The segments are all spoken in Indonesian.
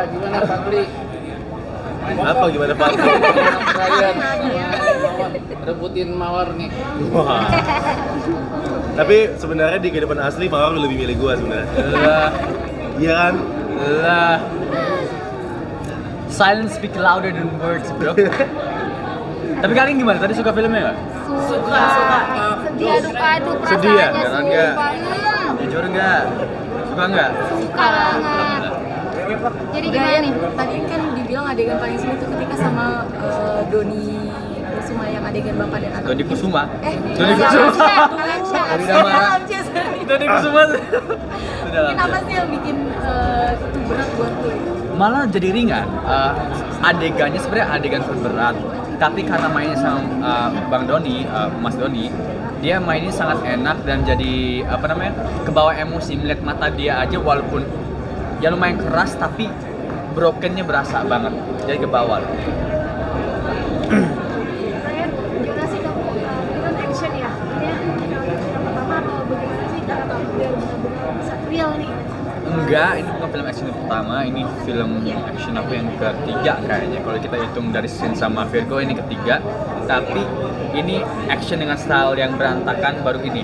Gimana Fadli? Apa gimana Pak? Kalian rebutin Mawar nih. Wah. Tapi sebenarnya di kehidupan asli Mawar lebih milih gua sebenarnya. Lah, Iya kan? lah. Silence speak louder than words, bro. Tapi kalian gimana? Tadi suka filmnya nggak? Suka. Sedih duka itu Sedih ya? perasaannya Jangan nggak? Jujur nggak? Suka nggak? Suka banget. Jadi gimana nih? Tadi kan dibilang adegan paling sulit itu ketika sama Doni Kusuma yang adegan bapak dan anak. Doni Kusuma? Doni Kusuma. Doni Damara. Doni Kusuma. Sudah lah. Kenapa sih yang bikin itu berat buat gue? Malah jadi ringan. Adegannya sebenarnya adegan terberat, tapi karena mainnya sama Bang Doni, Mas Doni, dia mainnya sangat enak dan jadi kebawa emosi, melihat mata dia aja walaupun ya lumayan keras tapi brokennya berasa banget, jadi kebawa. Ryan, gimana sih kamu? Ini kan action ya? Ini film pertama atau bagaimana sih cara kamu biar benar-benar bisa real nih? Enggak, ini bukan film action yang pertama, ini film action aku yang ketiga kayaknya. Kalau kita hitung dari Sin sama Virgo ini ketiga, tapi ini action dengan style yang berantakan baru ini.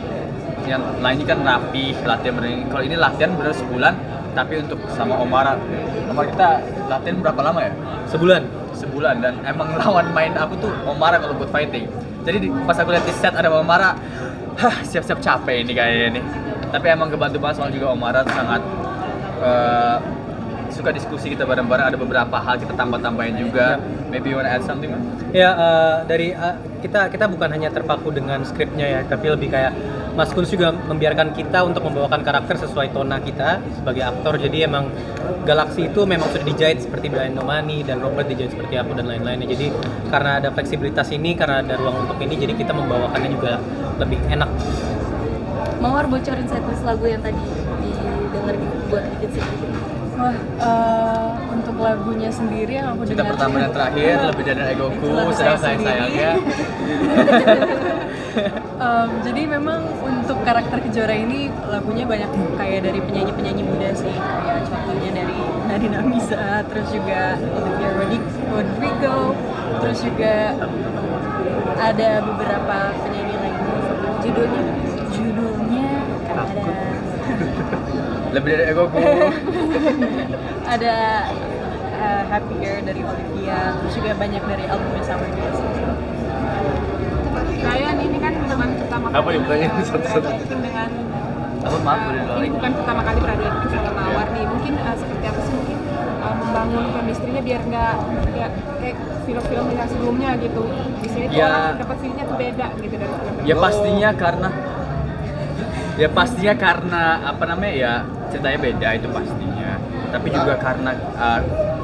Yang lainnya kan rapi, latihan bener. Kalau ini latihan bener sebulan, tapi untuk sama Omara kita latihan berapa lama ya? Sebulan dan emang lawan main aku tuh Omara kalau buat fighting. Jadi pas aku lihat di set ada Omara, siap-siap capek ini kayaknya nih. Tapi emang kebantu banget soalnya juga Omara sangat suka diskusi kita bareng-bareng, ada beberapa hal kita tambah-tambahin juga. Maybe you wanna add something? Ya, dari kita bukan hanya terpaku dengan skripnya ya, tapi lebih kayak Mas Kun juga membiarkan kita untuk membawakan karakter sesuai tona kita sebagai aktor. Jadi emang Galaxy itu memang sudah dijahit seperti Brian Nomani dan Robert dijahit seperti aku dan lain-lainnya. Jadi karena ada fleksibilitas ini, karena ada ruang untuk ini, jadi kita membawakannya juga lebih enak. Mawar bocorin setlist lagu yang tadi didengar buat dikit sih. Wah, untuk lagunya sendiri yang aku Cinta dengar pertama dan terakhir, lebih dari egoku, sedang sayang-sayangnya. Jadi memang untuk karakter Kejora ini lagunya banyak kayak dari penyanyi-penyanyi muda sih, kayak contohnya dari Nadine Amizah, terus juga Olivia Rodrigo, terus juga ada beberapa penyanyi lain. Judulnya ada Lebih dari egoku. ada Happier dari Olivia, terus juga banyak dari albumnya Summer Days. Ryan, ini kan bukan pertama kali Apa yang bertanya satu-satu? dengan Maaf, boleh ini lagi. bukan pertama kali berada di sama Mawar nih. Mungkin seperti apa sih mungkin membangun chemistry-nya biar nggak ya, kayak film-film yang sebelumnya gitu. Di sini tuh Ya. orang dapat feel-nya tuh beda gitu dari film. Ya pastinya karena ya ceritanya beda itu pastinya. Tapi juga karena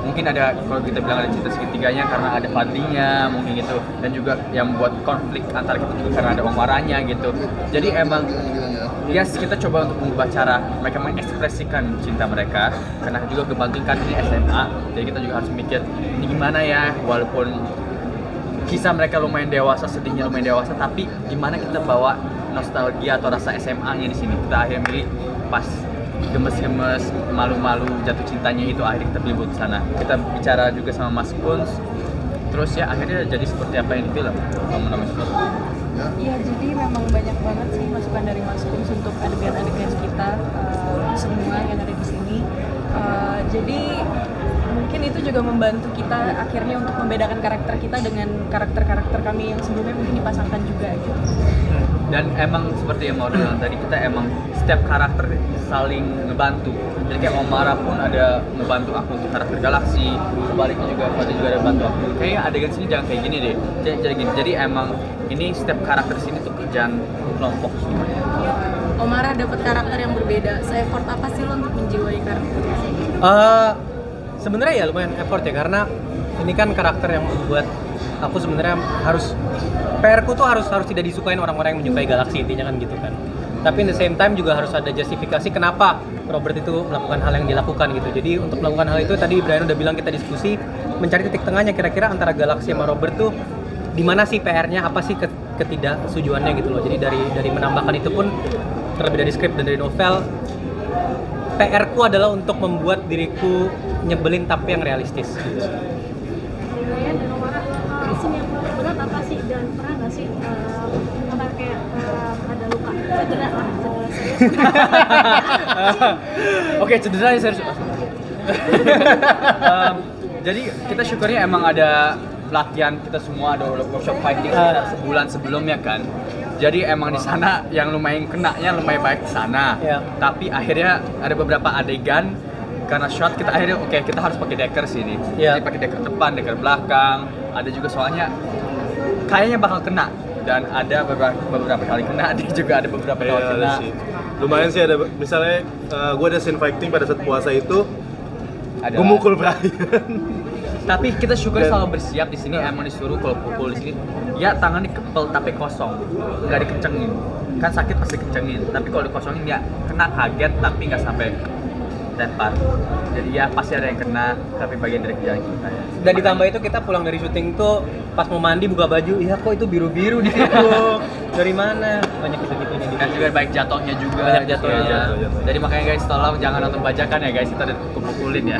mungkin ada, kalau kita bilang ada cinta segitiganya karena ada Fadlinya mungkin gitu, dan juga yang buat konflik antara kita juga karena ada Omaranya gitu. Jadi emang kita coba untuk mengubah cara mereka mengekspresikan cinta mereka, karena juga kebantukan ini SMA, jadi kita juga harus mikir ini gimana ya, walaupun kisah mereka lumayan dewasa, sedihnya lumayan dewasa, tapi gimana kita bawa nostalgia atau rasa SMA-nya di sini. Kita akhirnya milih pas gemes-gemes, malu-malu, jatuh cintanya itu akhirnya kita pilih buat sana. Kita bicara juga sama Mas Kunz, terus ya akhirnya jadi seperti apa yang di film. Kamu namanya seperti Iya, jadi memang banyak banget sih masukan dari Mas Kunz untuk adegan-adegan kita semua yang ada di sini. Jadi mungkin itu juga membantu kita akhirnya untuk membedakan karakter kita dengan karakter-karakter kami yang sebelumnya mungkin dipasangkan juga gitu. Dan emang seperti yang mau bilang tadi, kita emang setiap karakter saling ngebantu. Jadi kayak Omara pun ada ngebantu aku untuk karakter Galaxy, sebaliknya juga Fadli juga ada bantu aku. Kayaknya adegan sini jangan kayak gini deh, jadi gini. Jadi emang ini setiap karakter sini tuh kerjaan kelompok semuanya. Omara dapat karakter yang berbeda. Se-effort apa sih lo untuk menjiwai karakter? Sebenarnya ya lumayan effort ya, karena ini kan karakter yang membuat aku sebenarnya harus PR-ku tuh harus tidak disukain orang-orang yang menyukai Galaxy, intinya kan gitu kan. Tapi in the same time juga harus ada justifikasi kenapa Robert itu melakukan hal yang dilakukan gitu. Jadi untuk melakukan hal itu tadi Brian udah bilang kita diskusi mencari titik tengahnya kira-kira antara Galaxy sama Robert tuh di mana sih PR-nya, apa sih ketidaksetujuannya gitu loh. Jadi dari menambahkan itu pun terlebih dari skrip dan dari novel, PR-ku adalah untuk membuat diriku nyebelin tapi yang realistis gitu. Brian dan Omara, scene yang paling berat apa sih dan pernah nggak sih apa kayak ada luka cedera serius? Oke, cedera ya serius. Jadi kita syukurnya emang ada latihan kita semua, ada workshop fighting sebulan sebelumnya kan. Jadi emang di sana yang lumayan kenanya lumayan baik di sana. Yeah. Tapi akhirnya ada beberapa adegan karena shot kita akhirnya kita harus pakai decker sini. Yeah. Jadi pakai decker depan, decker belakang. Ada juga soalnya kayaknya bakal kena dan ada beberapa kali kena, ada juga ada beberapa kali kena. Sih. Lumayan sih ada, misalnya gue ada scene fighting pada saat puasa itu, gue mukul Brian. Tapi kita syukur selalu bersiap di sini, emang disuruh kalau pukul di sini ya tangan dikepel tapi kosong, nggak dikencengin. Kan sakit pasti kencengin, tapi kalau dikosongin ya kena kaget tapi nggak sampai lempar. Jadi ya pasti ada yang kena, tapi bagian dari kerjaan kita ya. Dan ditambah itu kita pulang dari syuting tuh pas mau mandi buka baju, iya kok itu biru-biru di situ. Dari mana? Banyak gitu-gitu nih. Dan juga baik jatuhnya juga. Banyak jatuhnya. Ya. Jadi makanya guys tolong jangan nonton bajakan ya guys, kita udah kumpulin ya.